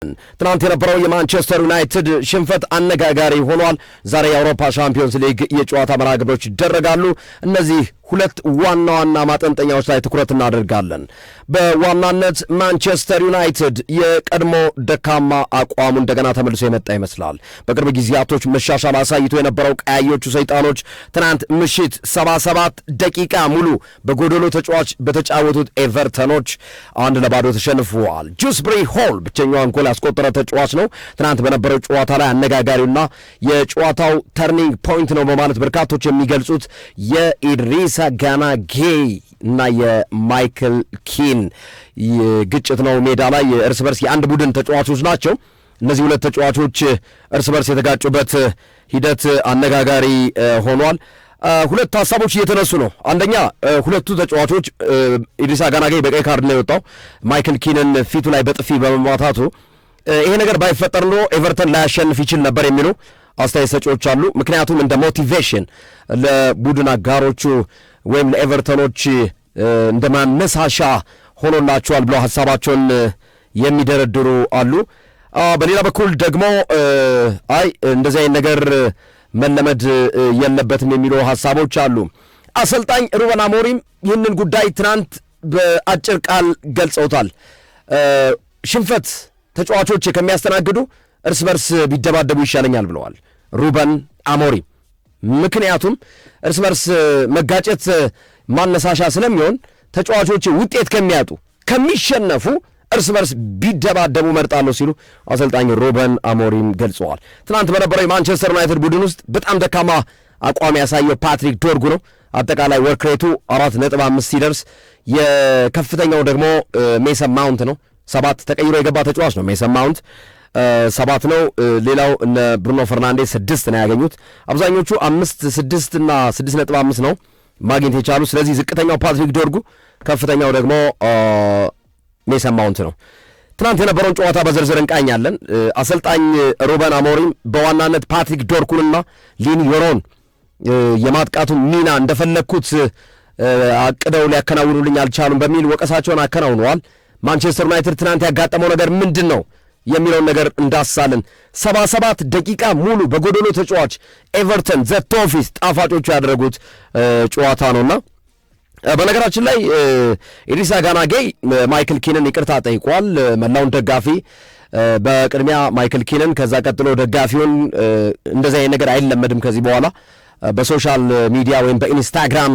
ትናንት የነበረው የማንቸስተር ዩናይትድ ሽንፈት አነጋጋሪ ሆኗል። ዛሬ የአውሮፓ ሻምፒዮንስ ሊግ የጨዋታ መርሃ ግብሮች ይደረጋሉ። እነዚህ ሁለት ዋና ዋና ማጠንጠኛዎች ላይ ትኩረት እናደርጋለን። በዋናነት ማንቸስተር ዩናይትድ የቀድሞ ደካማ አቋሙ እንደገና ተመልሶ የመጣ ይመስላል። በቅርብ ጊዜያቶች መሻሻል አሳይቶ የነበረው ቀያዮቹ ሰይጣኖች ትናንት ምሽት 77 ደቂቃ ሙሉ በጎዶሎ ተጫዋች በተጫወቱት ኤቨርተኖች 1-0 ተሸንፈዋል። ጁስብሪ ሆል ብቸኛዋን ጎል ያስቆጠረ ተጫዋች ነው። ትናንት በነበረው ጨዋታ ላይ አነጋጋሪውና የጨዋታው ተርኒንግ ፖይንት ነው በማለት በርካቶች የሚገልጹት የኢድሪሳ ጋና ጌይ እና የማይክል ኪን ግጭት ነው። ሜዳ ላይ እርስ በርስ የአንድ ቡድን ተጫዋቾች ናቸው። እነዚህ ሁለት ተጫዋቾች እርስ በርስ የተጋጩበት ሂደት አነጋጋሪ ሆኗል። ሁለት ሀሳቦች እየተነሱ ነው። አንደኛ ሁለቱ ተጫዋቾች ኢድሪሳ ጋና ጌይ በቀይ ካርድ ነው የወጣው ማይክል ኪንን ፊቱ ላይ በጥፊ በመማታቱ ይሄ ነገር ባይፈጠር ኖሮ ኤቨርተን ላያሸንፍ ይችል ነበር የሚሉ አስተያየት ሰጪዎች አሉ። ምክንያቱም እንደ ሞቲቬሽን ለቡድን አጋሮቹ ወይም ለኤቨርተኖች እንደ ማነሳሻ ሆኖላቸዋል ብለው ሀሳባቸውን የሚደረድሩ አሉ። በሌላ በኩል ደግሞ እንደዚህ አይነት ነገር መለመድ የለበትም የሚሉ ሀሳቦች አሉ። አሰልጣኝ ሩበን አሞሪም ይህንን ጉዳይ ትናንት በአጭር ቃል ገልጸውታል። ሽንፈት ተጫዋቾች ከሚያስተናግዱ እርስ በርስ ቢደባደቡ ይሻለኛል ብለዋል ሩበን አሞሪም። ምክንያቱም እርስ በርስ መጋጨት ማነሳሻ ስለሚሆን ተጫዋቾች ውጤት ከሚያጡ ከሚሸነፉ እርስ በርስ ቢደባደቡ መርጣለሁ ሲሉ አሰልጣኝ ሩበን አሞሪም ገልጸዋል። ትናንት በነበረው የማንቸስተር ዩናይትድ ቡድን ውስጥ በጣም ደካማ አቋም ያሳየው ፓትሪክ ዶርጉ ነው። አጠቃላይ ወርክ ሬቱ 4.5 ሲደርስ የከፍተኛው ደግሞ ሜሰን ማውንት ነው። 7 ተቀይሮ የገባ ተጫዋች ነው ሜሰን ማውንት 7 ነው። ሌላው እነ ብሩኖ ፈርናንዴስ 6 ነው ያገኙት። አብዛኞቹ 5፣ 6 እና 6.5 ነው ማግኘት የቻሉ። ስለዚህ ዝቅተኛው ፓትሪክ ዶርጉ፣ ከፍተኛው ደግሞ ሜሰን ማውንት ነው። ትናንት የነበረውን ጨዋታ በዝርዝር እንቃኛለን። አሰልጣኝ ሩበን አሞሪም በዋናነት ፓትሪክ ዶርጉንና ሊን ዮሮን የማጥቃቱን ሚና እንደፈለግኩት አቅደው ሊያከናውኑልኝ አልቻሉም በሚል ወቀሳቸውን አከናውነዋል። ማንቸስተር ዩናይትድ ትናንት ያጋጠመው ነገር ምንድን ነው የሚለውን ነገር እንዳሳለን። 77 ደቂቃ ሙሉ በጎዶሎ ተጫዋች ኤቨርተን ዘቶፊስ ጣፋጮቹ ያደረጉት ጨዋታ ነውና በነገራችን ላይ ኢድሪሳ ጋና ጌይ ማይክል ኪንን ይቅርታ ጠይቋል። መላውን ደጋፊ በቅድሚያ ማይክል ኪንን፣ ከዛ ቀጥሎ ደጋፊውን እንደዚህ አይነት ነገር አይለመድም ከዚህ በኋላ በሶሻል ሚዲያ ወይም በኢንስታግራም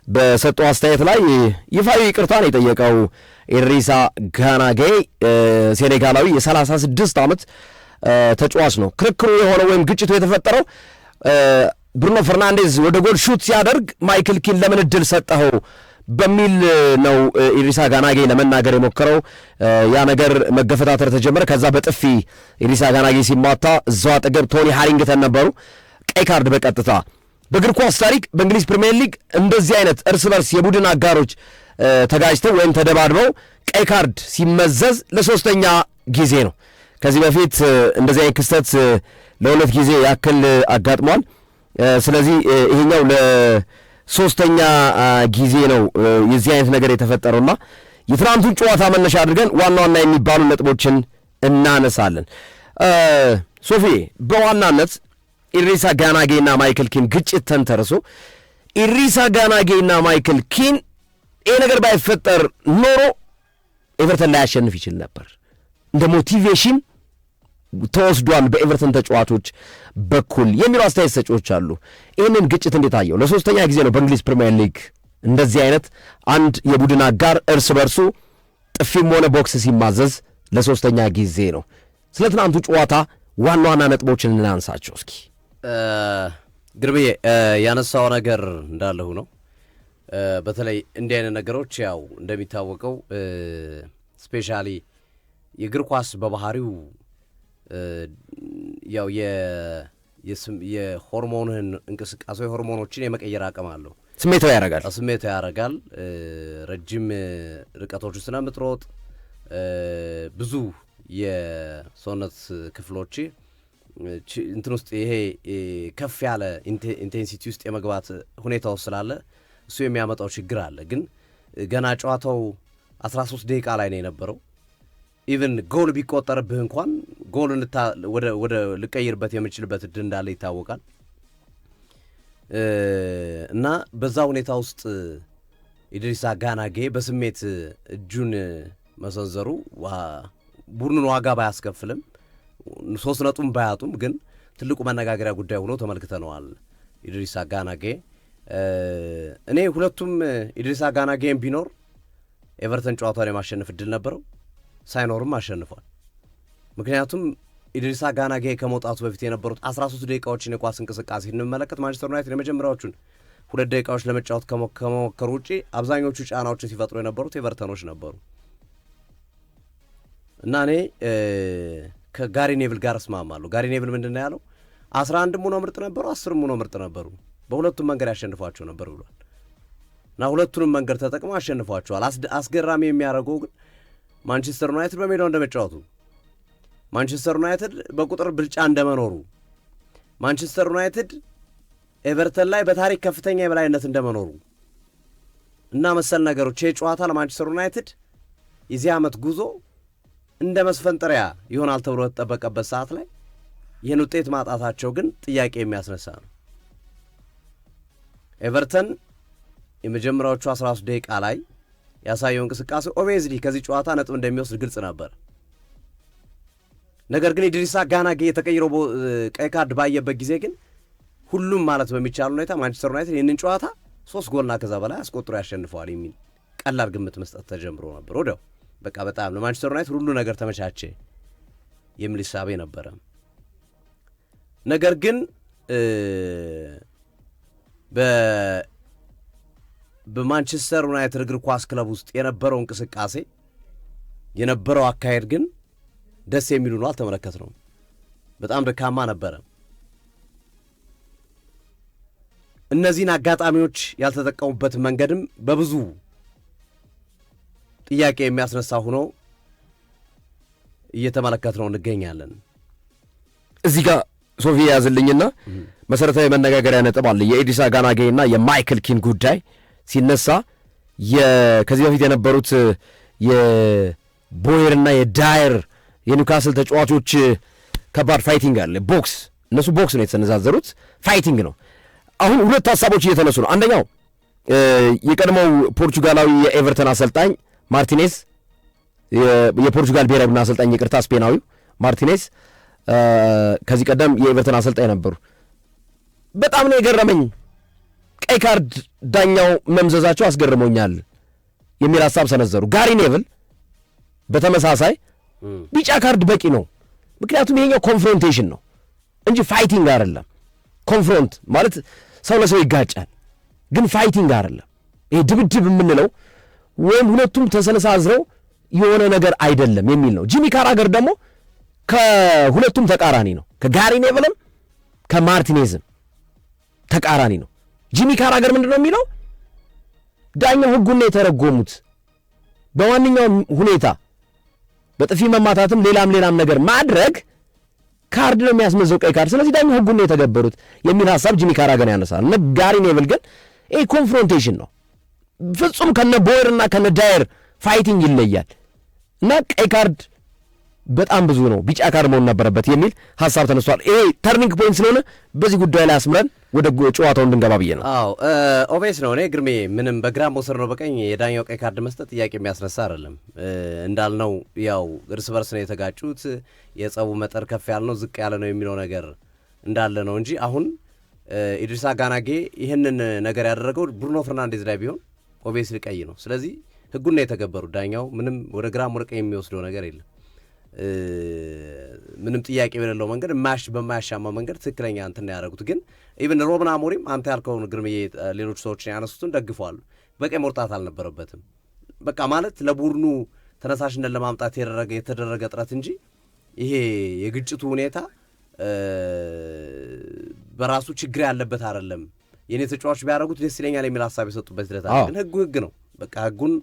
በሰጠው አስተያየት ላይ ይፋዊ ይቅርታ ነው የጠየቀው። ኢድሪሳ ጋና ጌይ ሴኔጋላዊ የ36 ዓመት ተጫዋች ነው። ክርክሩ የሆነው ወይም ግጭቱ የተፈጠረው ብሩኖ ፈርናንዴዝ ወደ ጎል ሹት ሲያደርግ ማይክል ኪን ለምን እድል ሰጠኸው በሚል ነው ኢድሪሳ ጋና ጌይ ለመናገር የሞከረው። ያ ነገር መገፈታተር ተጀመረ። ከዛ በጥፊ ኢድሪሳ ጋና ጌይ ሲማታ እዛው አጠገብ ቶኒ ሃሪንግተን ነበሩ። ቀይ ካርድ በቀጥታ በእግር ኳስ ታሪክ በእንግሊዝ ፕሪሚየር ሊግ እንደዚህ አይነት እርስ በርስ የቡድን አጋሮች ተጋጅተው ወይም ተደባድበው ቀይ ካርድ ሲመዘዝ ለሶስተኛ ጊዜ ነው። ከዚህ በፊት እንደዚህ አይነት ክስተት ለሁለት ጊዜ ያክል አጋጥሟል። ስለዚህ ይሄኛው ለሶስተኛ ጊዜ ነው የዚህ አይነት ነገር የተፈጠረውና የትናንቱን ጨዋታ መነሻ አድርገን ዋና ዋና የሚባሉ ነጥቦችን እናነሳለን። ሶፊ በዋናነት ኢድሪሳ ጋና ጌይና ማይክል ኪን ግጭት ተንተርሶ ኢድሪሳ ጋና ጌይና ማይክል ኪን ይሄ ነገር ባይፈጠር ኖሮ ኤቨርተን ላይ ያሸንፍ ይችል ነበር። እንደ ሞቲቬሽን ተወስዷል በኤቨርተን ተጫዋቾች በኩል የሚሉ አስተያየት ሰጪዎች አሉ። ይህንን ግጭት እንዴት አየው? ለሶስተኛ ጊዜ ነው በእንግሊዝ ፕሪሚየር ሊግ እንደዚህ አይነት አንድ የቡድን አጋር እርስ በርሱ ጥፊም ሆነ ቦክስ ሲማዘዝ ለሶስተኛ ጊዜ ነው። ስለ ትናንቱ ጨዋታ ዋና ዋና ነጥቦችን እናንሳቸው እስኪ። ግርብዬ ያነሳው ነገር እንዳለሁ ነው። በተለይ እንዲህ አይነት ነገሮች ያው እንደሚታወቀው ስፔሻሊ የእግር ኳስ በባህሪው ያው የሆርሞንህን እንቅስቃሴ ሆርሞኖችን የመቀየር አቅም አለው። ስሜታዊ ያደርጋል። ረጅም ርቀቶች ውስጥ ስለምትሮጥ ብዙ የሰውነት ክፍሎች እንትን ውስጥ ይሄ ከፍ ያለ ኢንቴንሲቲ ውስጥ የመግባት ሁኔታው ስላለ እሱ የሚያመጣው ችግር አለ። ግን ገና ጨዋታው 13 ደቂቃ ላይ ነው የነበረው። ኢቭን ጎል ቢቆጠርብህ እንኳን ጎል ወደ ልቀይርበት የምችልበት እድል እንዳለ ይታወቃል። እና በዛ ሁኔታ ውስጥ ኢድሪሳ ጋናጌ በስሜት እጁን መሰንዘሩ ቡድኑን ዋጋ ባያስከፍልም 3 ነጥብ ባያጡም ግን ትልቁ መነጋገሪያ ጉዳይ ሆኖ ተመልክተነዋል። ኢድሪሳ ጋናጌ እኔ ሁለቱም ኢድሪሳ ጋናጌም ቢኖር ኤቨርተን ጨዋታውን የማሸነፍ እድል ነበረው፣ ሳይኖርም አሸንፏል። ምክንያቱም ኢድሪሳ ጋናጌ ከመውጣቱ በፊት የነበሩት 13 ደቂቃዎችን የኳስ እንቅስቃሴ እንመለከት ማንቸስተር ዩናይትድ የመጀመሪያዎቹን 2 ደቂቃዎች ለመጫወት ከመሞከሩ ውጪ አብዛኞቹ ጫናዎችን ሲፈጥሩ የነበሩት ኤቨርተኖች ነበሩ እና እኔ ከጋሪ ኔቭል ጋር እስማማለሁ። ጋሪ ኔቭል ምንድነው ያለው? 11 ሆኖ ምርጥ ነበሩ፣ 10 ሆኖ ምርጥ ነበሩ፣ በሁለቱም መንገድ ያሸንፏቸው ነበር ብሏል። እና ሁለቱንም መንገድ ተጠቅመው አሸንፏቸዋል። አስገራሚ የሚያደርገው ግን ማንቸስተር ዩናይትድ በሜዳው እንደመጫወቱ፣ ማንቸስተር ዩናይትድ በቁጥር ብልጫ እንደመኖሩ፣ ማንቸስተር ዩናይትድ ኤቨርተን ላይ በታሪክ ከፍተኛ የበላይነት እንደመኖሩ እና መሰል ነገሮች ጨዋታ ለማንቸስተር ዩናይትድ የዚህ ዓመት ጉዞ እንደ መስፈንጠሪያ ይሆናል ተብሎ ተጠበቀበት ሰዓት ላይ ይህን ውጤት ማጣታቸው ግን ጥያቄ የሚያስነሳ ነው። ኤቨርተን የመጀመሪያዎቹ 13 ደቂቃ ላይ ያሳየው እንቅስቃሴ ኦቤዝሊ ከዚህ ጨዋታ ነጥብ እንደሚወስድ ግልጽ ነበር። ነገር ግን ኢድሪሳ ጋናጌ የተቀየረው ቀይ ካርድ ባየበት ጊዜ ግን ሁሉም ማለት በሚቻል ሁኔታ ማንቸስተር ዩናይትድ ይህንን ጨዋታ 3 ጎልና ከዛ በላይ አስቆጥሮ ያሸንፈዋል የሚል ቀላል ግምት መስጠት ተጀምሮ ነበር። ወዲያው በቃ በጣም ለማንቸስተር ዩናይትድ ሁሉ ነገር ተመቻቸ የሚል ሂሳቤ ነበረ። ነገር ግን በማንቸስተር ዩናይትድ እግር ኳስ ክለብ ውስጥ የነበረው እንቅስቃሴ የነበረው አካሄድ ግን ደስ የሚሉ ነው አልተመለከትነውም። በጣም ደካማ ነበረ። እነዚህን አጋጣሚዎች ያልተጠቀሙበት መንገድም በብዙ ጥያቄ የሚያስነሳ ሆኖ እየተመለከትነው እንገኛለን። እዚህ ጋር ሶፊ ያዝልኝና መሰረታዊ መነጋገሪያ ነጥብ አለ። የኢድሪሳ ጋናጌና የማይክል ኪን ጉዳይ ሲነሳ ከዚህ በፊት የነበሩት የቦየርና የዳየር የኒውካስል ተጫዋቾች ከባድ ፋይቲንግ አለ። ቦክስ እነሱ ቦክስ ነው የተሰነዛዘሩት፣ ፋይቲንግ ነው። አሁን ሁለት ሀሳቦች እየተነሱ ነው። አንደኛው የቀድሞው ፖርቹጋላዊ የኤቨርተን አሰልጣኝ ማርቲኔዝ፣ የፖርቹጋል ብሔራዊ ቡድን አሰልጣኝ ይቅርታ፣ ስፔናዊው ማርቲኔዝ ከዚህ ቀደም የኤቨርተን አሰልጣኝ ነበሩ። በጣም ነው የገረመኝ፣ ቀይ ካርድ ዳኛው መምዘዛቸው አስገርሞኛል የሚል ሀሳብ ሰነዘሩ። ጋሪ ኔቭል በተመሳሳይ ቢጫ ካርድ በቂ ነው፣ ምክንያቱም ይሄኛው ኮንፍሮንቴሽን ነው እንጂ ፋይቲንግ አይደለም። ኮንፍሮንት ማለት ሰው ለሰው ይጋጫል፣ ግን ፋይቲንግ አይደለም። ይሄ ድብድብ የምንለው ወይም ሁለቱም ተሰነሳዝረው የሆነ ነገር አይደለም የሚል ነው። ጂሚ ካራገር ደግሞ ከሁለቱም ተቃራኒ ነው፣ ከጋሪ ኔቭልም ከማርቲኔዝም ተቃራኒ ነው። ጂሚ ካራገር ምንድን ነው የሚለው? ዳኛው ሕጉን ነው የተረጎሙት። በማንኛውም ሁኔታ በጥፊ መማታትም ሌላም ነገር ማድረግ ካርድ ነው የሚያስመዘው፣ ቀይ ካርድ። ስለዚህ ዳኛው ሕጉን ነው የተገበሩት የሚል ሀሳብ ጂሚ ካራገር ያነሳል። እና ጋሪ ኔቭል ግን ይሄ ኮንፍሮንቴሽን ነው፣ ፍጹም ከነ ቦየር እና ከነ ዳየር ፋይቲንግ ይለያል እና ቀይ ካርድ በጣም ብዙ ነው፣ ቢጫ ካርድ መሆን ነበረበት የሚል ሀሳብ ተነስቷል። ይሄ ተርኒንግ ፖይንት ስለሆነ በዚህ ጉዳይ ላይ አስምረን ወደ ጨዋታው እንድንገባ ብዬ ነው። አዎ ኦቬስ ነው። እኔ ግርሜ ምንም በግራ መውሰድ ነው በቀኝ የዳኛው ቀይ ካርድ መስጠት ጥያቄ የሚያስነሳ አይደለም። እንዳልነው ያው እርስ በርስ ነው የተጋጩት፣ የጸቡ መጠር ከፍ ያለ ነው ዝቅ ያለ ነው የሚለው ነገር እንዳለ ነው እንጂ አሁን ኢድሪሳ ጋናጌ ይህንን ነገር ያደረገው ብሩኖ ፈርናንዴዝ ላይ ቢሆን ኦቬስ ቀይ ነው። ስለዚህ ሕጉን ነው የተገበሩት። ዳኛው ምንም ወደ ግራም ወደ ቀኝ የሚወስደው ነገር የለም። ምንም ጥያቄ በሌለው መንገድ በማያሻማ መንገድ ትክክለኛ እንትን ያደረጉት። ግን ኢቭን ሮብን አሞሪም አንተ ያልከውን ግርምዬ ሌሎች ሰዎችን ያነሱትን ደግፈዋል። በቀኝ መውጣት አልነበረበትም። በቃ ማለት ለቡድኑ ተነሳሽነት ለማምጣት የተደረገ ጥረት እንጂ ይሄ የግጭቱ ሁኔታ በራሱ ችግር ያለበት አይደለም። የኔ ተጫዋች ቢያደርጉት ደስ ይለኛል የሚል ሀሳብ የሰጡበት ሂደት አለ። ግን ሕግ ነው። በቃ ሕጉን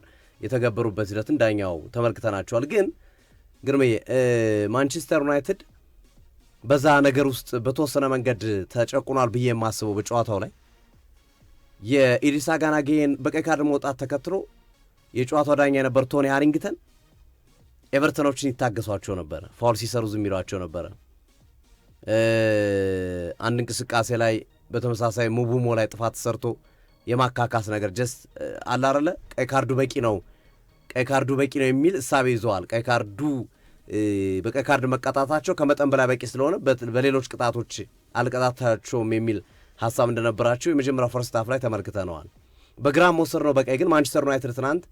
የተገበሩበት ሂደትን ዳኛው ተመልክተናቸዋል። ግን ግርምዬ ማንቸስተር ዩናይትድ በዛ ነገር ውስጥ በተወሰነ መንገድ ተጨቁኗል ብዬ የማስበው በጨዋታው ላይ የኢድሪሳ ጋናጌን በቀይ ካርድ መውጣት ተከትሎ የጨዋታው ዳኛ የነበር ቶኒ ሃሪንግተን ኤቨርተኖችን ይታገሷቸው ነበረ። ፋውል ሲሰሩ ዝም ይሏቸው ነበረ። አንድ እንቅስቃሴ ላይ በተመሳሳይ ሙቡሞ ላይ ጥፋት ሰርቶ የማካካስ ነገር ጀስት አላረለ ቀይ ካርዱ በቂ ነው የሚል እሳቤ ይዘዋል። በቀይ ካርድ መቀጣታቸው ከመጠን በላይ በቂ ስለሆነ በሌሎች ቅጣቶች አልቀጣታቸውም የሚል ሀሳብ እንደነበራቸው የመጀመሪያው ፈርስት ሃፍ ላይ ተመልክተነዋል። በግራም መውሰድ ነው በቀይ ግን ማንቸስተር ዩናይትድ ትናንት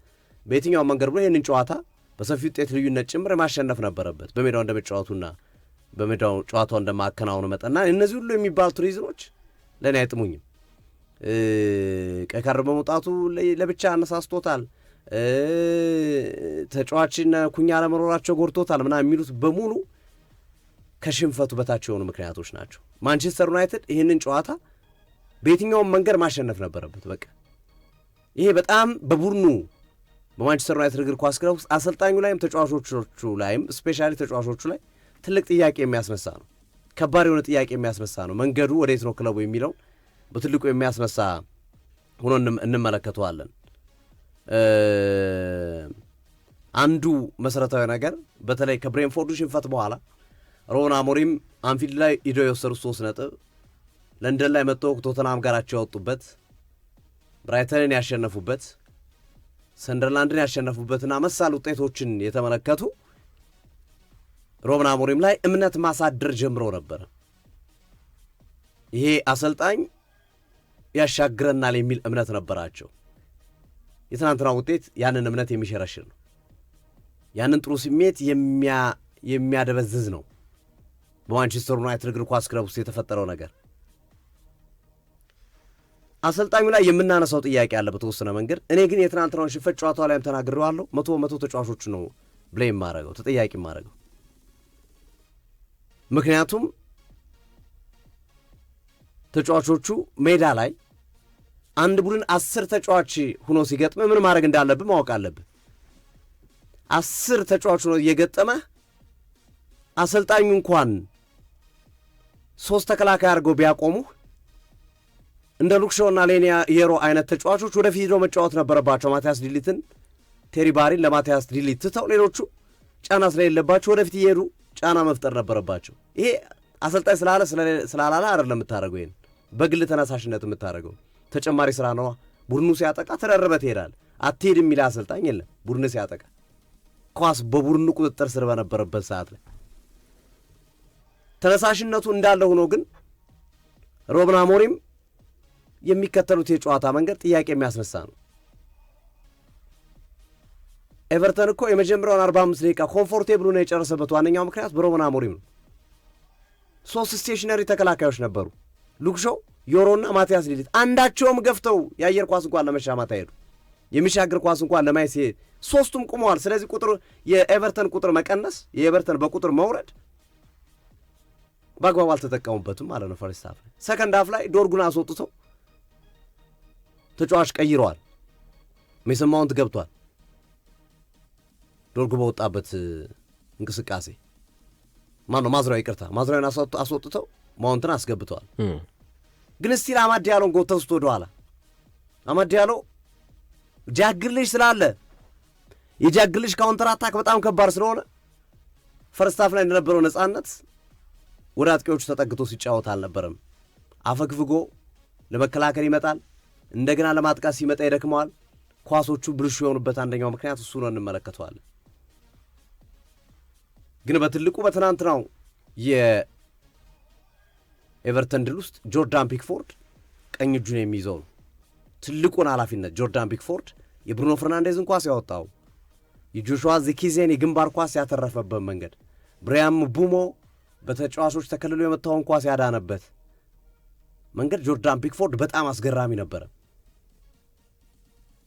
በየትኛው መንገድ ብሎ ይህንን ጨዋታ በሰፊ ውጤት ልዩነት ጭምር ማሸነፍ ነበረበት በሜዳው እንደመጫወቱና በሜዳው ጨዋታው እንደማከናወኑ መጠንና እነዚህ ሁሉ የሚባሉት ሪዝኖች ለእኔ አይጥሙኝም። ቀይ ካርድ በመውጣቱ ለብቻ አነሳስቶታል፣ ተጫዋችና ኩኛ ለመኖራቸው ጎድቶታል ምናምን የሚሉት በሙሉ ከሽንፈቱ በታች የሆኑ ምክንያቶች ናቸው። ማንቸስተር ዩናይትድ ይህንን ጨዋታ በየትኛውም መንገድ ማሸነፍ ነበረበት። በቃ ይሄ በጣም በቡድኑ በማንቸስተር ዩናይትድ እግር ኳስ ክለብ ውስጥ አሰልጣኙ ላይም ተጫዋቾቹ ላይም ስፔሻሊ ተጫዋቾቹ ላይ ትልቅ ጥያቄ የሚያስነሳ ነው። ከባድ የሆነ ጥያቄ የሚያስነሳ ነው። መንገዱ ወዴት ነው ክለቡ የሚለው በትልቁ የሚያስነሳ ሆኖ እንመለከተዋለን። አንዱ መሰረታዊ ነገር በተለይ ከብሬንፎርዱ ሽንፈት በኋላ ሩበን አሞሪም አንፊልድ ላይ ሂደው የወሰዱት 3 ነጥብ ለንደን ላይ መጥተው ቶተንሃም ጋራቸው ያወጡበት፣ ብራይተንን ያሸነፉበት፣ ሰንደርላንድን ያሸነፉበትና መሳል ውጤቶችን የተመለከቱ ሩበን አሞሪም ላይ እምነት ማሳደር ጀምሮ ነበር። ይሄ አሰልጣኝ ያሻግረናል የሚል እምነት ነበራቸው። የትናንትና ውጤት ያንን እምነት የሚሸረሽር ነው። ያንን ጥሩ ስሜት የሚያደበዝዝ ነው። በማንቸስተር ዩናይትድ እግር ኳስ ክለብ ውስጥ የተፈጠረው ነገር አሰልጣኙ ላይ የምናነሳው ጥያቄ አለ በተወሰነ መንገድ። እኔ ግን የትናንትናውን ሽንፈት ጨዋታው ላይም ተናግሬዋለሁ። 100 ተጫዋቾቹ ነው ብሌም ማድረገው ተጠያቂ ማድረገው። ምክንያቱም ተጫዋቾቹ ሜዳ ላይ አንድ ቡድን 10 ተጫዋች ሆኖ ሲገጥም ምን ማድረግ እንዳለብህ ማወቅ አለብህ። 10 ተጫዋች ሆኖ እየገጠመ አሰልጣኙ እንኳን 3 ተከላካይ አድርገው ቢያቆሙህ እንደ ሉክሾና ሌኒያ የሮ አይነት ተጫዋቾች ወደፊት ሄደው መጫወት ነበረባቸው። ማቲያስ ዲሊትን፣ ቴሪ ባሪን ለማቲያስ ዲሊት ትተው ሌሎቹ ጫና ስለሌለባቸው ወደፊት እየሄዱ ጫና መፍጠር ነበረባቸው። ይሄ አሰልጣኝ ስላላለ አይደለም የምታደርገው። ይሄን በግል ተነሳሽነት የምታደርገው ተጨማሪ ስራ ነዋ። ቡድኑ ሲያጠቃ ተደረበ ትሄዳል። አትሄድ የሚል አሰልጣኝ የለም። ቡድኑ ሲያጠቃ ኳስ በቡድኑ ቁጥጥር ስር በነበረበት ሰዓት ላይ ተነሳሽነቱ እንዳለ ሆኖ ግን ሩበን አሞሪም የሚከተሉት የጨዋታ መንገድ ጥያቄ የሚያስነሳ ነው። ኤቨርተን እኮ የመጀመሪያውን 45 ደቂቃ ኮምፎርቴብሉ ነው የጨረሰበት ዋነኛው ምክንያት በሩበን አሞሪም ነው። 3 ስቴሽነሪ ተከላካዮች ነበሩ፣ ሉክሾ፣ ዮሮና ማቲያስ ዲሊት። አንዳቸውም ገፍተው የአየር ኳስ እንኳን ለመሻማት አይሄዱ፣ የሚሻገር ኳስ እንኳን ለማየት ሲሄድ 3ቱም ቁመዋል። ስለዚህ የኤቨርተን ቁጥር መቀነስ፣ የኤቨርተን በቁጥር መውረድ በአግባቡ አልተጠቀሙበትም ማለት ነው። ፈርስት ሃፍ ላይ ሰከንድ ሃፍ ላይ ዶርጉን አስወጥተው ተጫዋች ቀይረዋል። ሜሰን ማውንት ገብቷል። ዶርጉ በወጣበት እንቅስቃሴ ማዝራዊን አስወጥተው ማውንትን አስገብተዋል። ግን ስቲል አማድ ዲያሎን ጎተው ስቶ ወደኋላ አማድ ዲያሎ ጃግልሽ ስላለ የጃግልሽ ካውንተር አታክ በጣም ከባድ ስለሆነ ፈርስት ሃፍ ላይ እንደነበረው ነጻነት ወደ አጥቂዎቹ ተጠግቶ ሲጫወት አልነበረም። አፈግፍጎ ለመከላከል ይመጣል፣ እንደገና ለማጥቃት ሲመጣ ይደክመዋል። ኳሶቹ ብልሹ የሆኑበት አንደኛው ምክንያት እሱ ነው፣ እንመለከተዋለን። ግን በትልቁ በትናንትናው የኤቨርተን ድል ውስጥ ጆርዳን ፒክፎርድ ቀኝ እጁን የሚይዘው ነው። ትልቁን ኃላፊነት ጆርዳን ፒክፎርድ የብሩኖ ፈርናንዴዝን ኳስ ያወጣው፣ የጆሹዋ ዚኪዜን የግንባር ኳስ ያተረፈበት መንገድ፣ ብሪያም ቡሞ በተጫዋቾች ተከልሎ የመታውን ኳስ ያዳነበት መንገድ ጆርዳን ፒክፎርድ በጣም አስገራሚ ነበረ።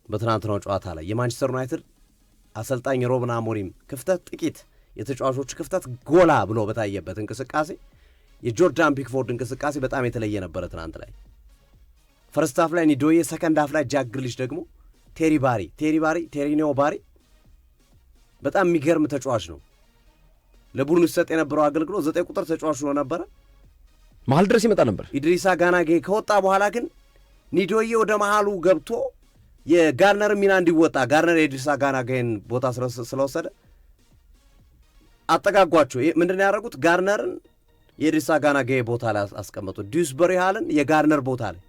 በትናንትናው ጨዋታ ላይ የማንቸስተር ዩናይትድ አሰልጣኝ ሩበን አሞሪም ክፍተት ጥቂት፣ የተጫዋቾች ክፍተት ጎላ ብሎ በታየበት እንቅስቃሴ የጆርዳን ፒክፎርድ እንቅስቃሴ በጣም የተለየ ነበረ። ትናንት ላይ ፈርስት ሃፍ ላይ ኒዶዬ፣ ሰከንድ ሃፍ ላይ ጃክ ግሪሊሽ፣ ደግሞ ቴሪኒዮ ባሪ በጣም የሚገርም ተጫዋች ነው። ለቡድኑ ሲሰጥ የነበረው አገልግሎት 9 ቁጥር ተጫዋች ነው ነበረ። መሀል ድረስ ይመጣ ነበር። ኢድሪሳ ጋናጌ ከወጣ በኋላ ግን ኒዶዬ ወደ መሃሉ ገብቶ የጋርነር ሚና እንዲወጣ፣ ጋርነር የኢድሪሳ ጋናጌን ቦታ ስለወሰደ አጠጋጓቸው። ምንድን ያደረጉት? ጋርነርን የኢድሪሳ ጋና ጌ ቦታ ላይ አስቀመጡት። ዲዩስበሪ ሃልን የጋርነር ቦታ ላይ፣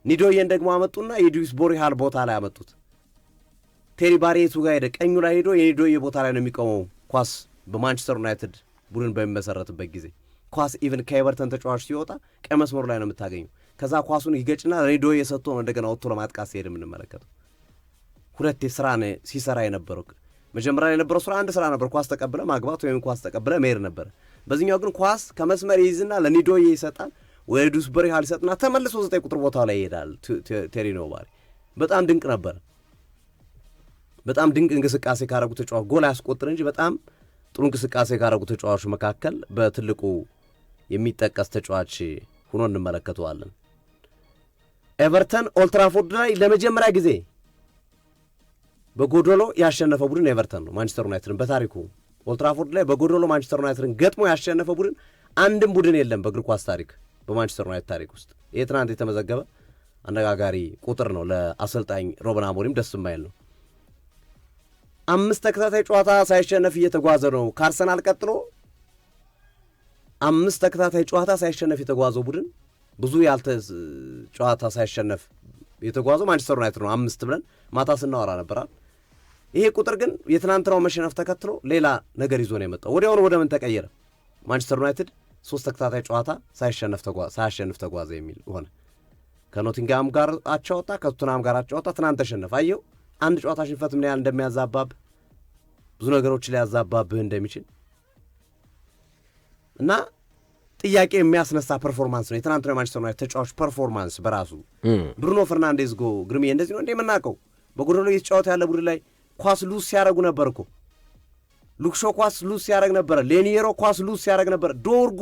ኒዶዬን ደግሞ አመጡና የዲዩስበሪ ሃል ቦታ ላይ አመጡት። ቴሪ ባሬቱ ጋር ሄደ፣ ቀኙ ላይ ሄዶ የኒዶዬ ቦታ ላይ ነው የሚቆመው። ኳስ በማንቸስተር ዩናይትድ ቡድን በሚመሰረትበት ጊዜ ኳስ ኢቨን ከኤቨርተን ተጫዋች ሲወጣ ቀይ መስመሩ ላይ ነው የምታገኘው። ከዛ ኳሱን ይገጭና ኒዶዬ ሰጥቶ ነው እንደገና ወጥቶ ለማጥቃት ሲሄድ የምንመለከተው። ሁለት ስራ ሲሰራ የነበረው መጀመሪያ የነበረው ስራ አንድ ስራ ነበር፣ ኳስ ተቀብለ ማግባት ወይም ኳስ ተቀብለ መሄድ ነበር። በዚህኛው ግን ኳስ ከመስመር ይይዝና ለኒዶዬ ይሰጣል፣ ወደ ዲዩስበሪ ሃል ይሰጥና ተመልሶ 9 ቁጥር ቦታው ላይ ይሄዳል። ቴሪ ኖባሪ በጣም ድንቅ ነበር። በጣም ድንቅ እንቅስቃሴ ካረጉ ተጫዋች ጎል ያስቆጥር እንጂ በጣም ጥሩ እንቅስቃሴ ካረጉ ተጫዋቾች መካከል በትልቁ የሚጠቀስ ተጫዋች ሆኖ እንመለከተዋለን። ኤቨርተን ኦልድ ትራፎርድ ላይ ለመጀመሪያ ጊዜ በጎዶሎ ያሸነፈ ቡድን ኤቨርተን ነው። ማንቸስተር ዩናይትድን በታሪኩ ኦልድ ትራፎርድ ላይ በጎዶሎ ማንቸስተር ዩናይትድን ገጥሞ ያሸነፈ ቡድን አንድም ቡድን የለም በእግር ኳስ ታሪክ፣ በማንቸስተር ዩናይትድ ታሪክ ውስጥ። ይህ ትናንት የተመዘገበ አነጋጋሪ ቁጥር ነው። ለአሰልጣኝ ሩበን አሞሪም ደስ የማይል ነው። 5 ተከታታይ ጨዋታ ሳይሸነፍ እየተጓዘ ነው። ከአርሰናል ቀጥሎ 5 ተከታታይ ጨዋታ ሳይሸነፍ የተጓዘው ቡድን፣ ብዙ ጨዋታ ሳይሸነፍ የተጓዘው ማንቸስተር ዩናይትድ ነው። 5 ብለን ማታ ስናወራ ነበራል። ይሄ ቁጥር ግን የትናንትናው መሸነፍ ተከትሎ ሌላ ነገር ይዞ ነው የመጣው። ወዲያውኑ ወደ ምን ተቀየረ? ማንቸስተር ዩናይትድ 3 ተከታታይ ጨዋታ ሳያሸንፍ ተጓዘ የሚል ሆነ። ከኖቲንግሃም ጋር አቻ ወጣ፣ ከቶተንሃም ጋር አቻ ወጣ፣ ትናንት ተሸነፈ። አየው አንድ ጨዋታ ሽንፈት ምን ያህል እንደሚያዛባብህ፣ ብዙ ነገሮች ሊያዛባብህ እንደሚችል እና ጥያቄ የሚያስነሳ ፐርፎርማንስ ነው የትናንትናው የማንቸስተር ዩናይትድ ተጫዋች ፐርፎርማንስ በራሱ። ብሩኖ ፈርናንዴዝ ግርሜ እንደዚህ ነው እንደ የምናውቀው በጎዶሎ እየተጫወተ ያለ ቡድን ላይ ኳስ ሉዝ ሲያደርጉ ነበር እኮ። ሉክሾ ኳስ ሉዝ ሲያደርግ ነበር፣ ሌኒየሮ ኳስ ሉዝ ሲያደርግ ነበር፣ ዶርጉ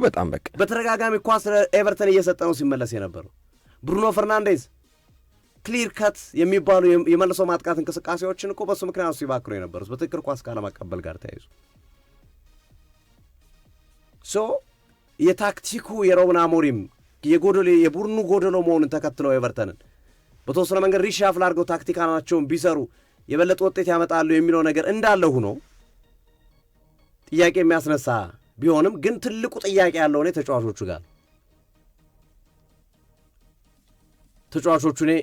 በጣም በተደጋጋሚ ኳስ ኤቨርተን እየሰጠ ነው ሲመለስ የነበረው። ብሩኖ ፈርናንዴዝ ክሊር ከት የሚባሉ የመልሶ ማጥቃት እንቅስቃሴዎችን እኮ በሱ ምክንያት ሲባክሩ የነበሩት በትክክል ኳስ ካለማቀበል ጋር ተያይዙ። የታክቲኩ የሩበን አሞሪም የቡድኑ ጎደሎ መሆኑን ተከትለው ኤቨርተንን በተወሰነ መንገድ ሪሻፍል አድርገው ታክቲካናቸውን ቢሰሩ የበለጠ ውጤት ያመጣሉ የሚለው ነገር እንዳለ ሆኖ ጥያቄ የሚያስነሳ ቢሆንም ግን ትልቁ ጥያቄ ያለው እኔ ተጫዋቾቹ ጋር ተጫዋቾቹ እኔ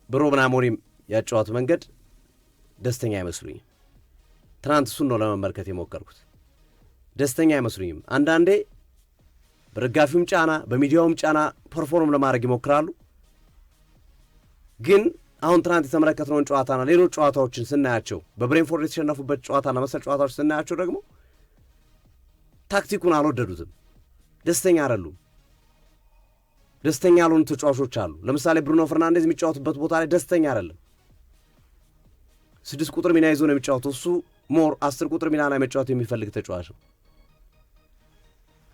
በሩበን አሞሪም ያጫወት መንገድ ደስተኛ አይመስሉኝም። ትናንት እሱን ነው ለመመልከት የሞከርኩት። ደስተኛ አይመስሉኝም። አንዳንዴ በደጋፊውም ጫና በሚዲያውም ጫና ፐርፎርም ለማድረግ ይሞክራሉ። ግን አሁን ትናንት የተመለከትነውን ጨዋታና ሌሎች ጨዋታዎችን ስናያቸው በብሬንፎርድ የተሸነፉበት ጨዋታና መሰል ጨዋታዎች ስናያቸው ደግሞ ታክቲኩን አልወደዱትም። ደስተኛ አይደሉም። ደስተኛ ያልሆኑ ተጫዋቾች አሉ። ለምሳሌ ብሩኖ ፈርናንዴዝ የሚጫወቱበት ቦታ ላይ ደስተኛ አይደለም። 6 ቁጥር ሚና ይዞ ነው የሚጫወተው። እሱ ሞር 10 ቁጥር ሚና ላይ መጫወት የሚፈልግ ተጫዋች ነው።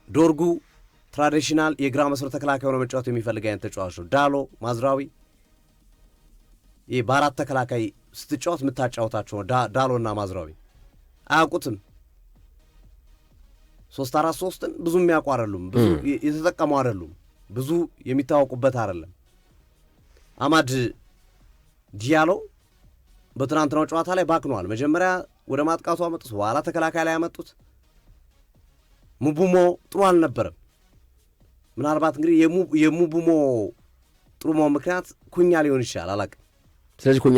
ዶርጉ ትራዲሽናል የግራ መስመር ተከላካይ ሆኖ መጫወት የሚፈልግ አይነት ተጫዋች ነው። ዳሎ ማዝራዊ ይህ በአራት ተከላካይ ስትጫወት የምታጫወታቸው ነው። ዳሎና ማዝራዊ አያውቁትም። 3-4-3ን ብዙ የሚያውቁ አይደሉም። ብዙ የተጠቀሙ አይደሉም። ብዙ የሚታወቁበት አይደለም። አማድ ዲያሎ በትናንትናው ጨዋታ ላይ ባክኗል። መጀመሪያ ወደ ማጥቃቱ አመጡት፣ በኋላ ተከላካይ ላይ ያመጡት። ሙቡሞ ጥሩ አልነበረም። ምናልባት እንግዲህ የሙቡሞ ጥሩ መሆን ምክንያት ኩኛ ሊሆን ይችላል፣ አላውቅም። ስለዚህ ኩኛ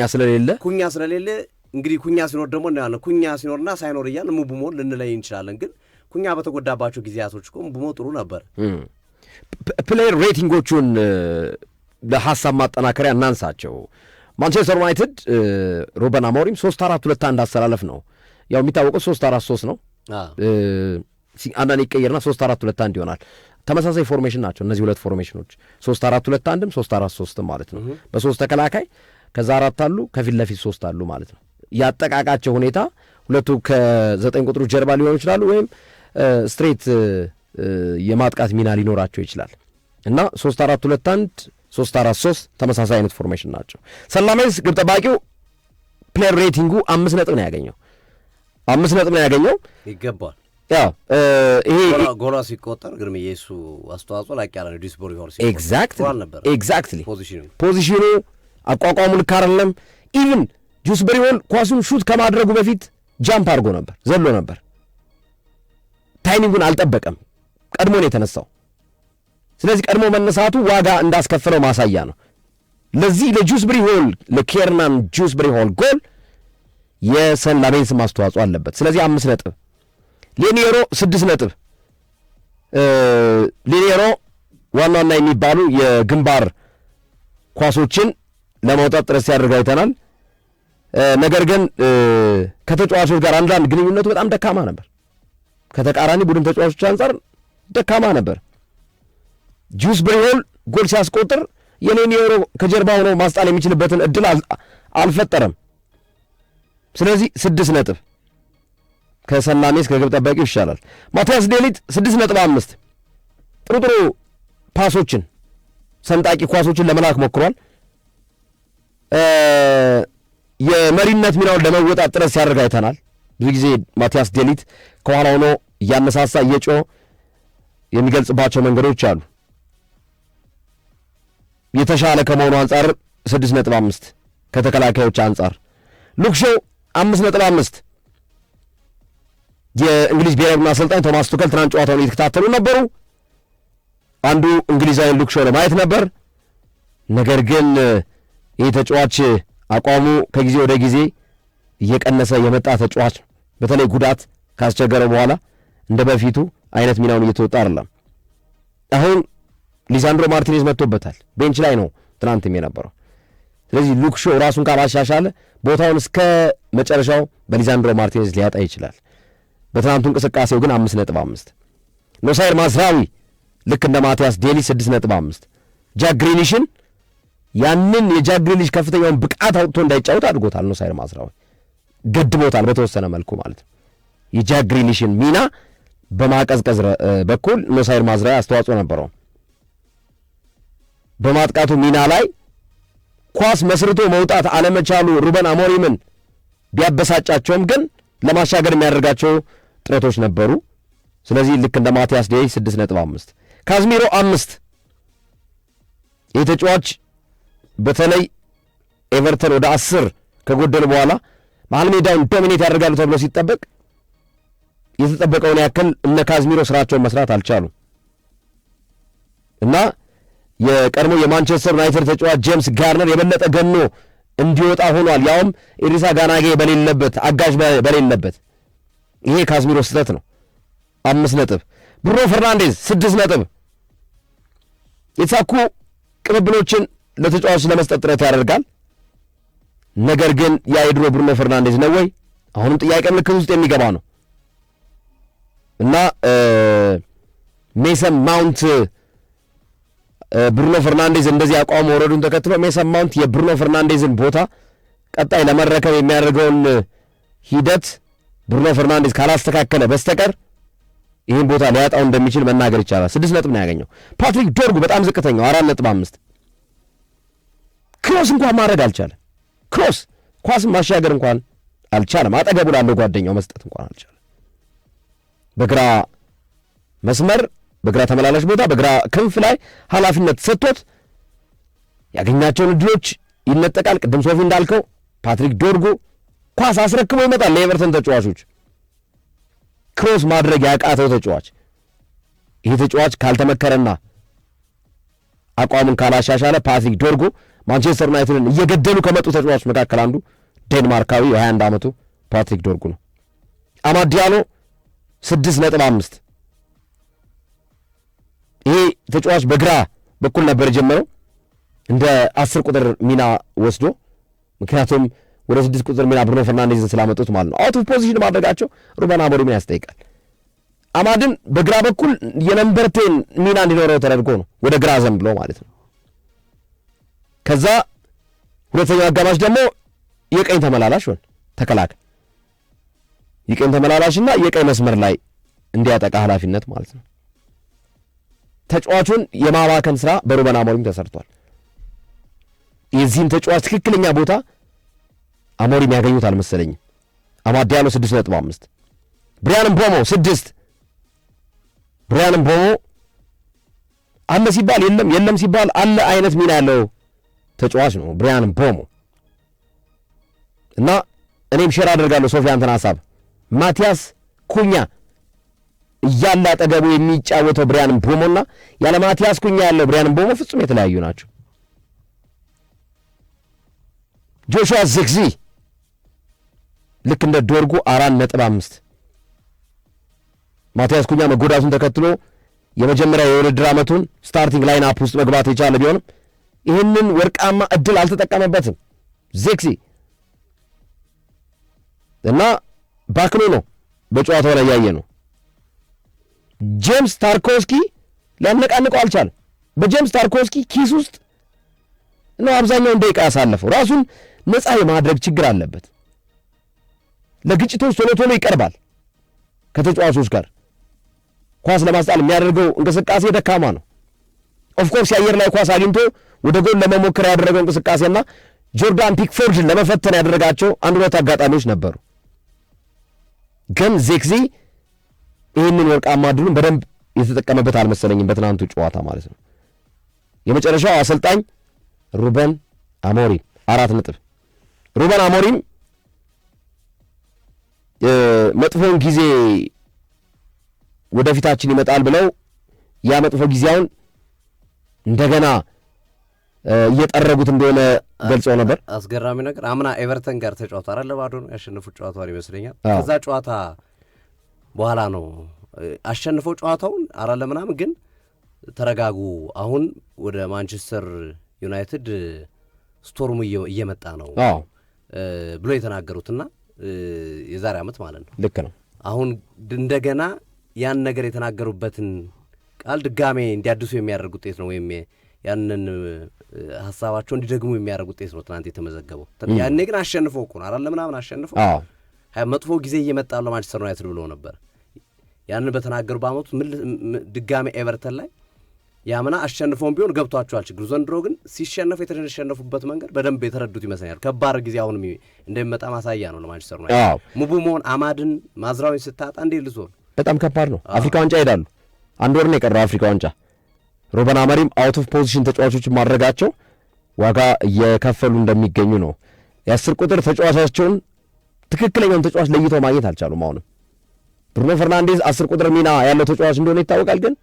ስለሌለ እንግዲህ ኩኛ ሲኖር ደግሞ እናያለን። ኩኛ ሲኖርና ሳይኖር እያልን ሙቡሞን ልንለይ እንችላለን። ግን ኩኛ በተጎዳባቸው ጊዜያቶች እኮ ሙቡሞ ጥሩ ነበር። ፕሌየር ሬቲንጎቹን ለሐሳብ ማጠናከሪያ እናንሳቸው። ማንቸስተር ዩናይትድ ሩበን አሞሪም 3-4-2-1 አሰላለፍ ነው። ያው የሚታወቀው 3-4-3 ነው። አንዳንድ ይቀየርና 3-4-2-1 ይሆናል። ተመሳሳይ ፎርሜሽን ናቸው እነዚህ ሁለት ፎርሜሽኖች 3-4-2-1ም 3-4-3ም ማለት ነው። በሶስት ተከላካይ ከዛ 4 አሉ፣ ከፊት ለፊት 3 አሉ ማለት ነው። ያጠቃቃቸው ሁኔታ ሁለቱ ከ9 ቁጥሩ ጀርባ ሊሆኑ ይችላሉ፣ ወይም ስትሬት የማጥቃት ሚና ሊኖራቸው ይችላል እና 3-4-2-1 3-4-3 ተመሳሳይ አይነት ፎርሜሽን ናቸው። ሰላሜንስ ግብ ጠባቂው ፕሌየር ሬቲንጉ 5 ነጥብ ነው ያገኘው። 5 ነጥብ ነው ያገኘው። ይገባል። ያው ይሄ ጎላ ሲቆጠር ግን የሱ አስተዋጽኦ ላቅ ያለ ነው። ዲስቦሪ ሆር ኤግዛክትሊ ፖዚሽኑ አቋቋሙ ልክ አይደለም። ኢቭን ጁስበሪ ሆል ኳሱን ሹት ከማድረጉ በፊት ጃምፕ አድርጎ ነበር፣ ዘሎ ነበር። ታይሚንጉን አልጠበቀም፣ ቀድሞ ነው የተነሳው። ስለዚህ ቀድሞ መነሳቱ ዋጋ እንዳስከፈለው ማሳያ ነው። ለዚህ ለጁስብሪ ሆል ለኬርናን ጁስብሪ ሆል ጎል የሰን ላሜንስም አስተዋጽኦ አለበት። ስለዚህ 5 ነጥብ። ሌኒየሮ 6 ነጥብ። ሌኒየሮ ዋና ዋና የሚባሉ የግንባር ኳሶችን ለማውጣት ጥረት ሲያደርግ አይተናል። ነገር ግን ከተጫዋቾች ጋር አንዳንድ ግንኙነቱ በጣም ደካማ ነበር። ከተቃራኒ ቡድን ተጫዋቾች አንጻር ደካማ ነበር። ጁስብሪ ሆል ጎል ሲያስቆጥር የሌኒየሮ ከጀርባ ሆኖ ማስጣል የሚችልበትን እድል አልፈጠረም። ስለዚህ 6 ነጥብ ከሰን ላሜንስ ከግብ ጠባቂው ይሻላል። ማቲያስ ዴሊት 6.5 ጥሩ ፓሶችን ሰንጣቂ ኳሶችን ለመላክ ሞክሯል። የመሪነት ሚናውን ለመወጣት ጥረት ሲያደርግ አይተናል። ብዙ ጊዜ ማቲያስ ዴሊት ከኋላ ሆኖ እያነሳሳ እየጮኸ የሚገልጽባቸው መንገዶች አሉ። የተሻለ ከመሆኑ አንጻር 6.5 ከተከላካዮች አንጻር። ሉክሾው 5.5 የእንግሊዝ ብሔራዊ ቡድን አሰልጣኝ ቶማስ ቱከል ትናንት ጨዋታውን እየተከታተሉ ነበሩ። አንዱ እንግሊዛዊ ሉክሾው ለማየት ነበር። ነገር ግን ይህ ተጫዋች አቋሙ ከጊዜ ወደ ጊዜ እየቀነሰ የመጣ ተጫዋች ነው። በተለይ ጉዳት ካስቸገረው በኋላ እንደ በፊቱ አይነት ሚናውን እየተወጣ አይደለም። አሁን ሊሳንድሮ ማርቲኔዝ መጥቶበታል። ቤንች ላይ ነው ትናንትም የነበረው። ስለዚህ ሉክሾው ራሱን ካላሻሻለ ቦታውን እስከ መጨረሻው በሊሳንድሮ ማርቲኔዝ ሊያጣ ይችላል። በትናንቱ እንቅስቃሴው ግን 5.5። ኖሳይር ማዝራዊ ልክ እንደ ማቲያስ ዴሊ 6.5። ጃክ ግሪሊሽን ያንን የጃክ ግሪሊሽ ከፍተኛውን ብቃት አውጥቶ እንዳይጫወት አድርጎታል። ኖሳይር ማዝራዊ ገድቦታል በተወሰነ መልኩ ማለት ነው። የጃክ ግሪሊሽን ሚና በማቀዝቀዝ በኩል ኖሳይር ማዝራዊ አስተዋጽኦ ነበረው። በማጥቃቱ ሚና ላይ ኳስ መስርቶ መውጣት አለመቻሉ ሩበን አሞሪምን ቢያበሳጫቸውም ግን ለማሻገር የሚያደርጋቸው ጥረቶች ነበሩ። ስለዚህ ልክ እንደ ማቲያስ ዴሊ 6.5። ካዝሚሮ 5። ይህ ተጫዋች በተለይ ኤቨርተን ወደ 10 ከጎደሉ በኋላ መሀል ሜዳውን ዶሚኔት ያደርጋሉ ተብሎ ሲጠበቅ የተጠበቀውን ያክል እነ ካዝሚሮ ስራቸውን መስራት አልቻሉም እና የቀድሞ የማንቸስተር ዩናይትድ ተጫዋች ጄምስ ጋርነር የበለጠ ገኖ እንዲወጣ ሆኗል። ያውም ኢሪሳ ጋናጌ በሌለበት አጋዥ በሌለበት። ይሄ ካዝሚሮ ስህተት ነው። 5 ነጥብ። ብሩኖ ፈርናንዴዝ 6 ነጥብ። የተሳኩ ቅብብሎችን ለተጫዋች ለመስጠት ጥረት ያደርጋል። ነገር ግን ያ የድሮ ብሩኖ ፈርናንዴዝ ነው ወይ? አሁንም ጥያቄ ምልክት ውስጥ የሚገባ ነው እና ሜሰን ማውንት ብሩኖ ፈርናንዴዝ እንደዚህ አቋም ወረዱን ተከትሎ ሜሰን ማውንት የብሩኖ ፈርናንዴዝን ቦታ ቀጣይ ለመረከብ የሚያደርገውን ሂደት ብሩኖ ፈርናንዴዝ ካላስተካከለ በስተቀር ይህን ቦታ ሊያጣው እንደሚችል መናገር ይቻላል። 6 ነጥብ ነው ያገኘው። ፓትሪክ ዶርጉ በጣም ዝቅተኛው 4.5። ክሮስ እንኳን ማድረግ አልቻለም። ክሮስ ኳስን ማሻገር እንኳን አልቻለም። አጠገቡ ላለው ጓደኛው መስጠት እንኳን አልቻለም። በግራ መስመር በግራ ተመላላሽ ቦታ በግራ ክንፍ ላይ ኃላፊነት ሰጥቶት ያገኛቸውን እድሎች ይነጠቃል። ቅድም ሶፊ እንዳልከው ፓትሪክ ዶርጉ ኳስ አስረክቦ ይመጣል ለኤቨርተን ተጫዋቾች። ክሮስ ማድረግ ያቃተው ተጫዋች ይህ ተጫዋች ካልተመከረና አቋሙን ካላሻሻለ ፓትሪክ ዶርጉ ማንቸስተር ዩናይትድን እየገደሉ ከመጡ ተጫዋቾች መካከል አንዱ ዴንማርካዊ የ21 ዓመቱ ፓትሪክ ዶርጉ ነው። አማድ ዲያሎ 6.5። ይሄ ተጫዋች በግራ በኩል ነበር የጀመረው እንደ 10 ቁጥር ሚና ወስዶ፣ ምክንያቱም ወደ 6 ቁጥር ሚና ብሩኖ ፈርናንዴዝን ስላመጡት ማለት ነው። አውት ኦፍ ፖዚሽን ማድረጋቸው ሩበን አሞሪምን ያስጠይቃል። አማድን በግራ በኩል የነምበር 10 ሚና እንዲኖረው ተደርጎ ነው ወደ ግራ ዘንብሎ ማለት ነው። ከዛ ሁለተኛው አጋማሽ ደግሞ የቀኝ ተመላላሽ ሆነ ተከላካይ፣ የቀኝ ተመላላሽና የቀኝ መስመር ላይ እንዲያጠቃ ኃላፊነት ማለት ነው። ተጫዋቹን የማባከን ስራ በሩበን አሞሪም ተሰርቷል። የዚህን ተጫዋች ትክክለኛ ቦታ አሞሪም ያገኙት አልመሰለኝም። አማድ ዲያሎ 6.5። ብሪያን ምቦሞ 6። ብሪያን ምቦሞ አለ ሲባል የለም፣ የለም ሲባል አለ አይነት ሚና ያለው ተጫዋች ነው ብሪያን ምቦሞ እና እኔም ሼር አደርጋለሁ ሶፊ አንተን ሐሳብ ማቲያስ ኩኛ እያለ አጠገቡ የሚጫወተው ብሪያን ምቦሞና ያለ ማቲያስ ኩኛ ያለው ብሪያን ምቦሞ ፍጹም የተለያዩ ናቸው። ጆሹዋ ዚርክዚ ልክ እንደ ዶርጉ 4.5 ማቲያስ ኩኛ መጎዳቱን ተከትሎ የመጀመሪያ የውድድር ዓመቱን ስታርቲንግ ላይን አፕ ውስጥ መግባት የቻለ ቢሆንም ይህንን ወርቃማ እድል አልተጠቀመበትም ዚርክዚ እና ባክኖ ነው በጨዋታው ላይ ያየ ነው። ጄምስ ታርኮስኪ ሊያነቃንቀው አልቻለም። በጄምስ ታርኮስኪ ኪስ ውስጥ ነው አብዛኛውን ደቂቃ ያሳለፈው። ራሱን ነፃ የማድረግ ችግር አለበት። ለግጭቶች ቶሎ ቶሎ ይቀርባል። ከተጫዋቾች ጋር ኳስ ለማስጣል የሚያደርገው እንቅስቃሴ ደካማ ነው። ኦፍኮርስ የአየር ላይ ኳስ አግኝቶ ወደ ጎል ለመሞከር ያደረገው እንቅስቃሴና ጆርዳን ፒክፎርድን ለመፈተን ያደረጋቸው አንድ ሁለት አጋጣሚዎች ነበሩ። ግን ዚርክዚ ይህንን ወርቃማ ድሉን በደንብ የተጠቀመበት አልመሰለኝም በትናንቱ ጨዋታ ማለት ነው። የመጨረሻው አሰልጣኝ ሩበን አሞሪም 4 ነጥብ። ሩበን አሞሪም መጥፎውን ጊዜ ወደፊታችን ይመጣል ብለው ያ መጥፎ ጊዜውን እንደገና እየጠረጉት እንደሆነ ገልጸው ነበር። አስገራሚ ነገር አምና ኤቨርተን ጋር ተጫውተው አይደል ባዶ ነው ያሸነፉት ጨዋታውን ይመስለኛል። ከዛ ጨዋታ በኋላ ነው አሸንፈው ጨዋታውን አራለ ምናምን ግን ተረጋጉ፣ አሁን ወደ ማንቸስተር ዩናይትድ ስቶርሙ እየመጣ ነው ብሎ የተናገሩትና የዛሬ ዓመት ማለት ነው። ልክ ነው። አሁን እንደገና ያን ነገር የተናገሩበትን ቃል ድጋሜ እንዲያድሱ የሚያደርግ ውጤት ነው፣ ወይም ያንን ሀሳባቸው እንዲደግሙ የሚያደርግ ውጤት ነው ትናንት የተመዘገበው። ያኔ ግን አሸንፈው እኮ ነው አራለ ምናምን አሸንፈው መጥፎ ጊዜ እየመጣ ነው ማንቸስተር ዩናይትድ ብሎ ነበር። ያንን በተናገሩ በአመቱ ድጋሜ ኤቨርተን ላይ ያምና አሸንፈውን ቢሆን ገብቷቸዋል ችግሩ። ዘንድሮ ግን ሲሸነፉ የተሸነፉበት መንገድ በደንብ የተረዱት ይመስለኛል። ከባድ ጊዜ አሁንም እንደሚመጣ ማሳያ ነው ለማንቸስተር ዩናይትድ። ሙቡሞን፣ አማድን፣ ማዝራዊን ስታጣ እንዴት ልትሆን በጣም ከባድ ነው። አፍሪካ ዋንጫ ይሄዳሉ። አንድ ወር ነው የቀረው አፍሪካ ዋንጫ። ሩበን አሞሪም አውት ኦፍ ፖዚሽን ተጫዋቾችን ማድረጋቸው ዋጋ እየከፈሉ እንደሚገኙ ነው። የ10 ቁጥር ተጫዋቻቸውን ትክክለኛውን ተጫዋች ለይተው ማግኘት አልቻሉም። አሁንም ብሩኖ ፈርናንዴዝ 10 ቁጥር ሚና ያለው ተጫዋች እንደሆነ ይታወቃል። ግን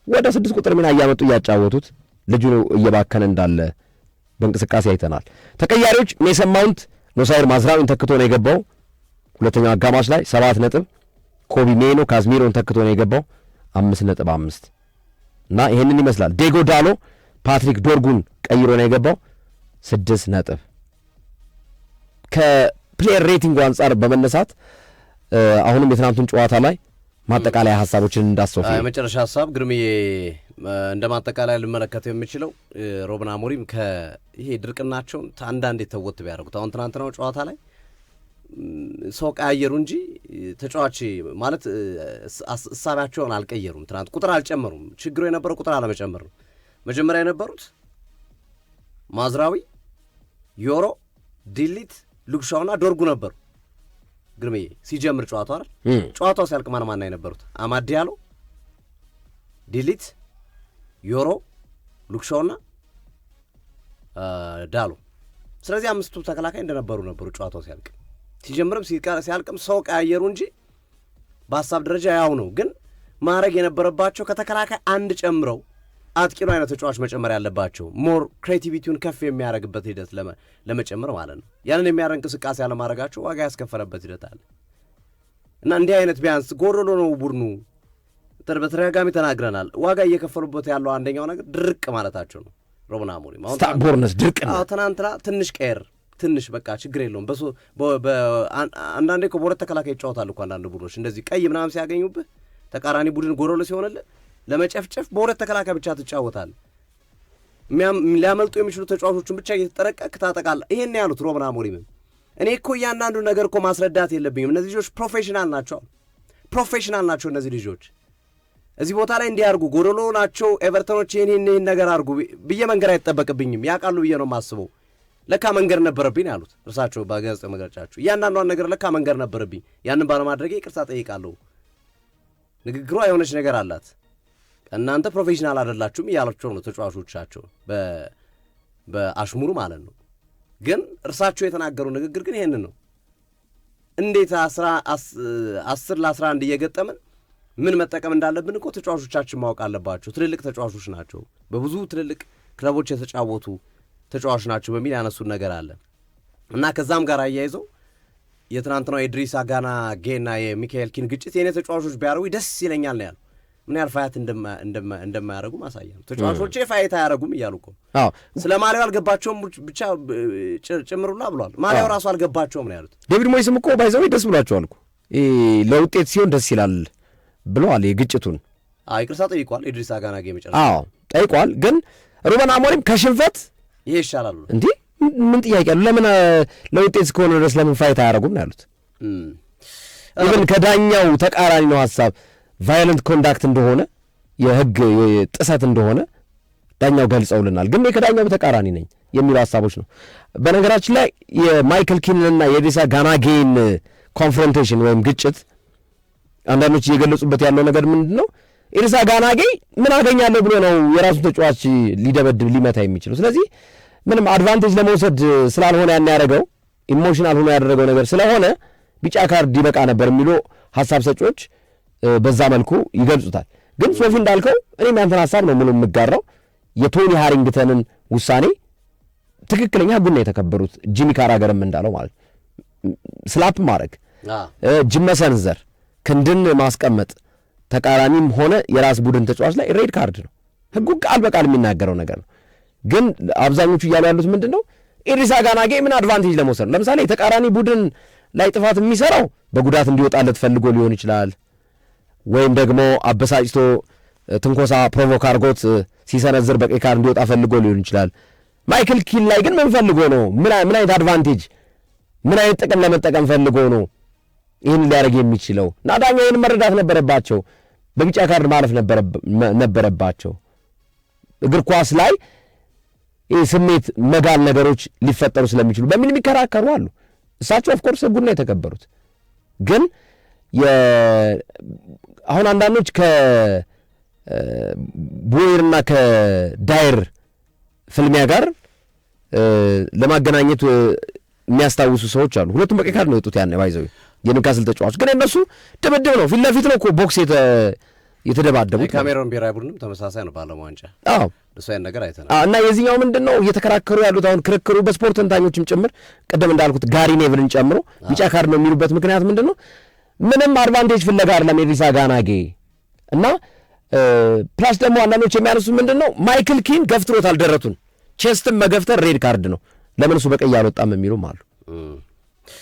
ወደ 6 ቁጥር ሚና እያመጡ እያጫወቱት ልጁ እየባከነ እንዳለ በእንቅስቃሴ አይተናል። ተቀያሪዎች ሜሰን ማውንት ኖሳይር ማዝራዊን ተክቶ ነው የገባው ሁለተኛው አጋማሽ ላይ 7 ነጥብ። ኮቢ ሜኖ ካዝሚሮን ተክቶ ነው የገባው 5.5 እና ይሄንን ይመስላል። ዴጎ ዳሎ ፓትሪክ ዶርጉን ቀይሮ ነው የገባው 6 ነጥብ። ከፕሌየር ሬቲንግ አንጻር በመነሳት አሁንም የትናንቱን ጨዋታ ላይ ማጠቃለያ ሀሳቦችን እንዳስሶፍ የመጨረሻ ሀሳብ ግርምዬ እንደ ማጠቃለያ ልመለከተው የሚችለው ሩበን አሞሪም ይሄ ድርቅናቸውን አንዳንዴ ተወት ቢያደርጉት አሁን ትናንትናው ጨዋታ ላይ ሰው ቀያየሩ እንጂ ተጫዋች ማለት እሳቢያቸውን አልቀየሩም። ትናንት ቁጥር አልጨመሩም። ችግሩ የነበረው ቁጥር አለመጨመር ነው። መጀመሪያ የነበሩት ማዝራዊ፣ ዮሮ፣ ዲሊት፣ ሉክሻውና ዶርጉ ነበሩ። ግርምዬ ሲጀምር ጨዋታው አይደል ጨዋታው ሲያልቅ ማን የነበሩት አማድ ዲያሎ፣ ዲሊት፣ ዮሮ፣ ሉክሻውና ዳሎ። ስለዚህ 5 ተከላካይ እንደነበሩ ጨዋታው ሲያልቅ። ሲጀምርም ሲያልቅም ሰው ቀያየሩ እንጂ በሀሳብ ደረጃ ያው ነው። ግን ማድረግ የነበረባቸው ከተከላካይ አንድ ጨምረው አጥቂኑ አይነት ተጫዋች መጨመር ያለባቸው ሞር ክሬቲቪቲውን ከፍ የሚያደርግበት ሂደት ለመጨመር ማለት ነው። ያንን የሚያደርግ እንቅስቃሴ ያለማድረጋቸው ዋጋ ያስከፈለበት ሂደት አለ እና እንዲህ አይነት ቢያንስ ጎዶሎ ነው ቡድኑ። በተደጋጋሚ ተናግረናል። ዋጋ እየከፈሉበት ያለው አንደኛው ነገር ድርቅ ማለታቸው ነው። ሩበን አሞሪም ስታቦርነስ ድርቅ ነው። ትናንትና ትንሽ በቃ ችግር የለውም። አንዳንዴ እኮ በሁለት ተከላካይ ይጫወታሉ እኮ አንዳንድ ቡድኖች እንደዚህ ቀይ ምናምን ሲያገኙብህ ተቃራኒ ቡድን ጎዶሎ ሲሆንልህ ለመጨፍጨፍ በሁለት ተከላካይ ብቻ ትጫወታለህ። ሊያመልጡ የሚችሉ ተጫዋቾችን ብቻ እየተጠረቀቅ ታጠቃለህ። ይሄን ያሉት ሩበን አሞሪምም እኔ እኮ እያንዳንዱ ነገር እኮ ማስረዳት የለብኝም። እነዚህ ልጆች ፕሮፌሽናል ናቸው። እነዚህ ልጆች እዚህ ቦታ ላይ እንዲያርጉ ጎዶሎ ናቸው ኤቨርተኖች ይህን ነገር አርጉ ብዬ መንገር አይጠበቅብኝም። ያውቃሉ ብዬ ነው የማስበው። ለካ መንገር ነበረብኝ ያሉት እርሳቸው በገጽ መግለጫቸው። እያንዳንዷን ነገር ለካ መንገር ነበረብኝ፣ ያንን ባለማድረጌ ይቅርታ ጠይቃለሁ። ንግግሯ የሆነች ነገር አላት። እናንተ ፕሮፌሽናል አይደላችሁም እያላቸው ነው ተጫዋቾቻቸው በአሽሙሩ ማለት ነው። ግን እርሳቸው የተናገሩ ንግግር ግን ይሄንን ነው። እንዴት 10 ለ11 እየገጠምን ምን መጠቀም እንዳለብን እኮ ተጫዋቾቻችን ማወቅ አለባቸው። ትልልቅ ተጫዋቾች ናቸው፣ በብዙ ትልልቅ ክለቦች የተጫወቱ ተጫዋቾች ናቸው በሚል ያነሱን ነገር አለ እና ከዛም ጋር አያይዘው የትናንትናው የድሪስ አጋና ጌና የሚካኤል ኪን ግጭት የኔ ተጫዋቾች ቢያደርጉ ደስ ይለኛል ነው ያለው። ምን ያህል ፋይት እንደማያደርጉ ማሳያ ነው። ተጫዋቾቼ ፋይት አያደርጉም እያሉ እኮ ስለ ማሊያው አልገባቸውም ብቻ ጭምሩላ ብሏል። ማሊያው ራሱ አልገባቸውም ነው ያሉት። ዴቪድ ሞይስም እኮ ባይዘው ደስ ብሏቸዋል እኮ ለውጤት ሲሆን ደስ ይላል ብለዋል። የግጭቱን ይቅርታ ጠይቋል። የድሪስ አጋና ጌ መጨረሻ ጠይቋል። ግን ሩበን አሞሪም ከሽንፈት ይሄ ይሻላል እንዴ ምን ጥያቄ አለው? ለምን ለውጤት እስከሆነ ድረስ ለምን ፋይት አያደርጉም ነው ያሉት። ኢቭን ከዳኛው ተቃራኒ ነው ሀሳብ ቫዮለንት ኮንዳክት እንደሆነ የህግ ጥሰት እንደሆነ ዳኛው ገልጸውልናል። ግን ከዳኛው በተቃራኒ ነኝ የሚሉ ሀሳቦች ነው። በነገራችን ላይ የማይክል ኪንንና የድሪስ አጋና ጌን ኮንፍሮንቴሽን ወይም ግጭት አንዳንዶች እየገለጹበት ያለው ነገር ምንድን ነው? ድሪስ አጋና ጌ ምን አገኛለሁ ብሎ ነው የራሱን ተጫዋች ሊደበድብ ሊመታ የሚችለው? ስለዚህ ምንም አድቫንቴጅ ለመውሰድ ስላልሆነ ያን ያደረገው ኢሞሽናል ሆኖ ያደረገው ነገር ስለሆነ ቢጫ ካርድ ይበቃ ነበር የሚሉ ሀሳብ ሰጪዎች በዛ መልኩ ይገልጹታል። ግን ሶፊ እንዳልከው እኔም ያንተን ሀሳብ ነው ሙሉ የምጋራው። የቶኒ ሃሪንግተንን ውሳኔ ትክክለኛ ህጉን ነው የተከበሩት። ጂሚ ካራገርም እንዳለው ማለት ስላፕ ማድረግ፣ እጅ መሰንዘር፣ ክንድን ማስቀመጥ ተቃራኒም ሆነ የራስ ቡድን ተጫዋች ላይ ሬድ ካርድ ነው። ህጉ ቃል በቃል የሚናገረው ነገር ነው። ግን አብዛኞቹ እያሉ ያሉት ምንድን ነው? ድሪስ አጋና ጌ ምን አድቫንቴጅ ለመውሰድ ነው? ለምሳሌ የተቃራኒ ቡድን ላይ ጥፋት የሚሰራው በጉዳት እንዲወጣለት ፈልጎ ሊሆን ይችላል፣ ወይም ደግሞ አበሳጭቶ ትንኮሳ ፕሮቮክ አድርጎት ሲሰነዝር በቀይ ካርድ እንዲወጣ ፈልጎ ሊሆን ይችላል። ማይክል ኪን ላይ ግን ምን ፈልጎ ነው? ምን አይነት አድቫንቴጅ፣ ምን አይነት ጥቅም ለመጠቀም ፈልጎ ነው ይህን ሊያደርግ የሚችለው? እና ዳኛው ይህን መረዳት ነበረባቸው። በቢጫ ካርድ ማለፍ ነበረባቸው። እግር ኳስ ላይ ስሜት መጋል ነገሮች ሊፈጠሩ ስለሚችሉ በሚል የሚከራከሩ አሉ። እሳቸው ኦፍኮርስ ህጉን ነው የተከበሩት። ግን አሁን አንዳንዶች ከቦይርና ከዳይር ፍልሚያ ጋር ለማገናኘት የሚያስታውሱ ሰዎች አሉ። ሁለቱም በቀይ ካርድ ነው የወጡት። ያን ባይዘው የኒውካስል ተጫዋች ግን እነሱ ድብድብ ነው፣ ፊት ለፊት ነው እኮ ቦክስ የተደባደቡት። ካሜሮን ብሔራዊ ቡድንም ተመሳሳይ ነው ባለም ዋንጫ። እሱ ያን ነገር አይተናል። እና የዚህኛው ምንድን ነው እየተከራከሩ ያሉት አሁን ክርክሩ በስፖርት ተንታኞችም ጭምር ቅድም እንዳልኩት ጋሪ ኔቭልን ጨምሮ ቢጫ ካርድ ነው የሚሉበት ምክንያት ምንድን ነው? ምንም አድቫንቴጅ ፍለጋ አይደለም የድሪስ አጋና ጌ እና ፕላስ ደግሞ አንዳንዶች የሚያነሱት ምንድን ነው ማይክል ኪን ገፍትሮታል ደረቱን። ቼስትን መገፍተር ሬድ ካርድ ነው፣ ለምን እሱ በቀይ አልወጣም የሚሉም አሉ።